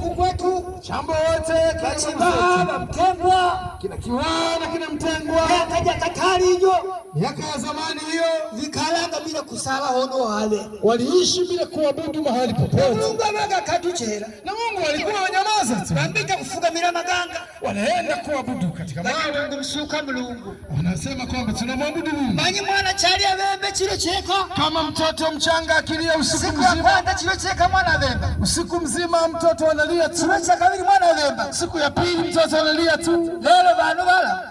kukwetu chambo wote kachibaba mtengwa kina Kiwana kina Mtengwa kaja katari hiyo miaka ya zamani hiyo vikalanga bila kusala hono wale waliishi bila kuabudu mahali popote. Mungu amaga katuchera na Mungu alikuwa wanyamaza tu, ambika kufugamira maganga wanaenda kuabudu katika mawe. Mungu msuka Mulungu Wanasema kwamba tunamwabudu Mungu. Manyi mwana chali abembe chilo cheka Kama mtoto mchanga akilia usiku siku mzima, ya kwanza chilo cheka mwana abembe usiku mzima mtoto analia tu. chilo cheka kabili mwana abembe Siku ya pili mtoto analia tu. lelo bantu bala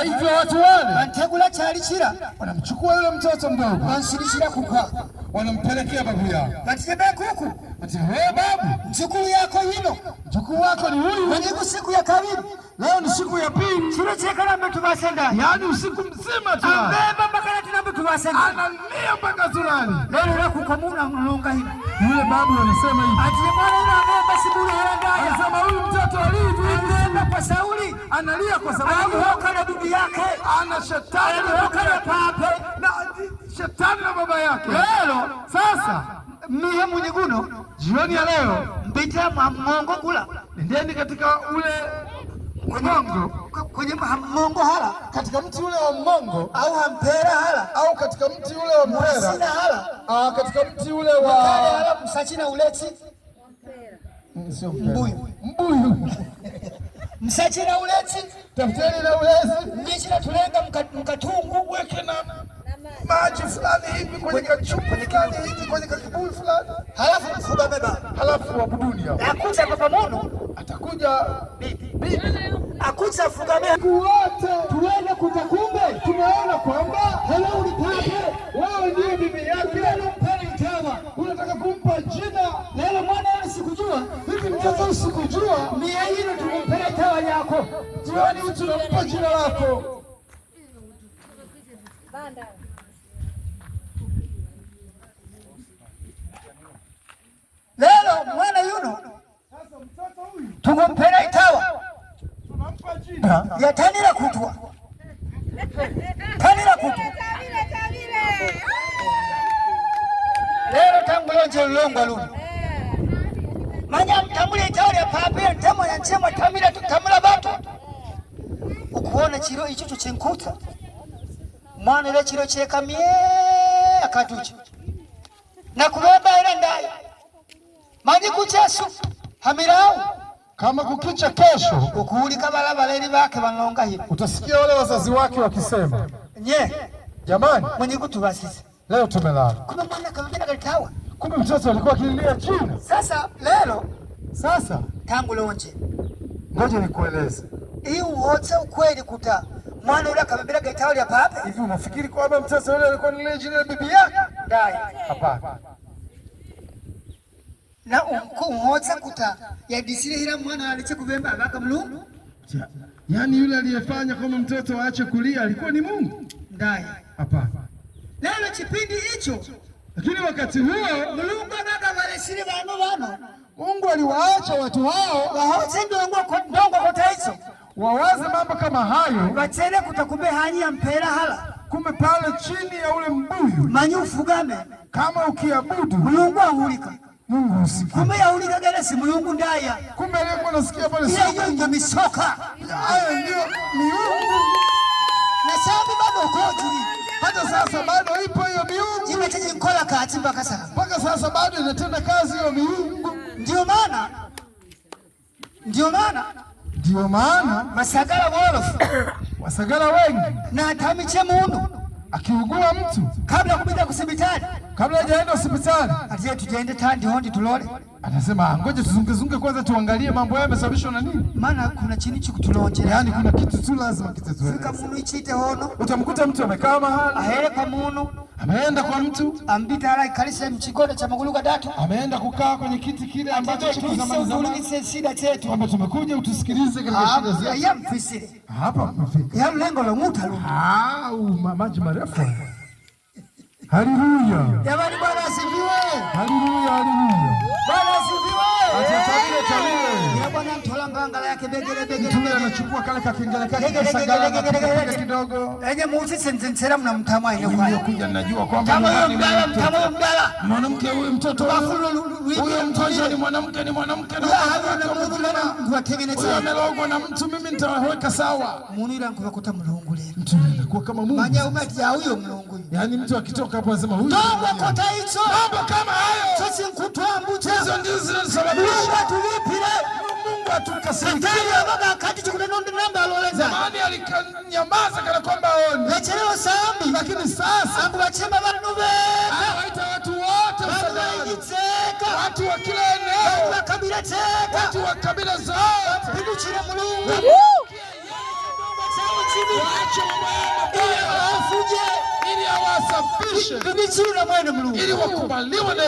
Hivyo watu wale bantegula chali chira wanamchukua yule mtoto mdogo, bansilishira kuka wanampelekea babu yao. batebe kuku Ati wewe babu, mjukuu yako hino mjukuu wako ni huyu. Manyiku siku ya kabili Leo ni siku ya pili, chilo cheka na mtu basenda yaani usiku mzima tu ambeba mpaka na mtu basenda analia mpaka zulani. lelo la kukamuna mlonga hino Yule babu anasema hivi, ati mwana ina ambeba siburi harandaya anasema huyu mtoto alivyo ambeba kwa Sauli analia kwa sababu alihoka na bibi yake ana shetani alihoka na pape na shetani na baba yake. lelo Sasa mihe munyiguno jioni ya leo mbita mmongo kula ndeni katika ule mmongo, kwenye mmongo hala katika mti ule wa mmongo, au hampera hala au katika mti ule wa mpera, sina hala katika mti ule kale wa hala msachina uleti sio mpera, mbuyu mbuyu. msachina uleti Tafuteni na ulezi, ndichina tulenga mkatungu weke na maji fulani hivi kwenye kachupa fulani hivi kwenye kibuyu fulani, halafu mfuga beba halafu wabuduni hapo akuza papa mono atakuja bibi akuza fuga beba wote. tuende kutakumbe Tumeona kwamba hello ni pape wewe ndiye bibi yake, lelo mpeni tawa unataka kumpa jina. lelo mwana yule sikujua Hivi mtoto usikujua, mia hilo tukumpele tawa yako jioni tunampa jina lako. lelo mwana yuno Sasa mtoto huyu tukumpele itawa tunampa jina yatanira kutwa tanira kutwa lero tambulonje lulongwa luno manya mtambule itawa lya pape ntemo ya nchema tamira tutamula batu ukuona chiro icho chenkuta mwana ile chiro chekamie akatucha na kubeba ile ndai maji kuchesu hamirau kama kukicha kesho, ukuulika balabala ili bake banonga hivi utasikia wale wazazi wake wakisema, nye jamani, mwenye kutubasisi leo tumelala. kuna mwana kabila kalitawa Kumbe mtoto alikuwa akililia jina. sasa lelo Sasa tangu lonje ngoja nikueleze hii uhote ukweli kuta mwana ule kabila kalitawa lya pape hivi, unafikiri kwamba mtoto yule alikuwa analilia jina la bibi yake? ndai Hapana. na uhote kuta ya disire hila mwana aliche kubemba abaka Mulungu Yaani yule aliyefanya kama mtoto aache kulia alikuwa ni Mungu? ndai Hapana. lelo kipindi hicho Lakini wakati huo Mulungu anaga balesire bano Mungu aliwaacha watu hao wahote ndongo kota hizo wawaze mambo kama hayo. bachere kutakumbe hanyi ya mpera hala Kumbe pale chini ya ule mbuyu, manyi ufugame kama ukiabudu Mulungu ahulika Mungu usikie. kumbe yahulika gelesi Mulungu ndaya Kumbe aliyekuwa nasikia pale iyo ndio misoka haya ndio miungu. na sababu bado ukojuri Hata sasa bado ipo hiyo miungu, imeteje nkola kati mpaka sasa mpaka sasa bado inatenda kazi hiyo miungu. ndio maana masagala bolofu Wasagara wengi, na atamiche mundu akiugua mtu kabla kupita kusibitali kabla hajaenda hospitali atiye tujende tandi hondi tulole anasema ngoja tuzungezunge kwanza, tuangalie mambo hayo yamesababishwa na nini. maana kuna chini chikutulonjera Yaani kuna kitu tu lazima kitatueleza. fika munu ichite hono Utamkuta mtu amekaa mahali, ahere kwa munu ameenda kwa mtu, ambita hala ikalise mchigoda cha magulu kadatu ameenda kukaa kwenye kiti kile ambacho cha zamani zamani, tulise shida chetu kwamba tumekuja utusikilize katika shida zetu. ya mfisire Hapa mmefika. ya mlengo la mutalu Maji marefu. Haleluya. jamani bwana asifiwe Haleluya, haleluya. bwana asifiwe Acha tabile tabile. ya bwana mtolanga mangala yake begere. Mtume anachukua kale kakengele kake sagala kidogo. Enye muusise nzensera mnamtama ine kwa. Kuja najua kwamba mwanamke huyu mtoto huyo mtoto ni mwanamke na huyo amelogwa na mtu, mimi nitaweka sawa. Munira nkubakuta mulungu lero. Mtume anakuwa kama Mungu. Manya umati ya huyo mulungu. Yaani mtu akitoka hapo anasema huyu. Ndio kota hicho. Mambo kama hayo. Sisi nkutwambucha. Hizo ndizo zinasababisha tulipile. Mungu atukasirikia. Baba kati chukule nondo namba aloleza. Zamani alikanyamaza kana kwamba aone. Lechelewa sambi. Lakini sasa ambu bachemba banu beka. Anawaita watu wote msalani. Watu wa kila eneo. Watu wa kabila zote. Pinduchira mulungu. Waache mabaya ili awasafishe. Ili wakubaliwe na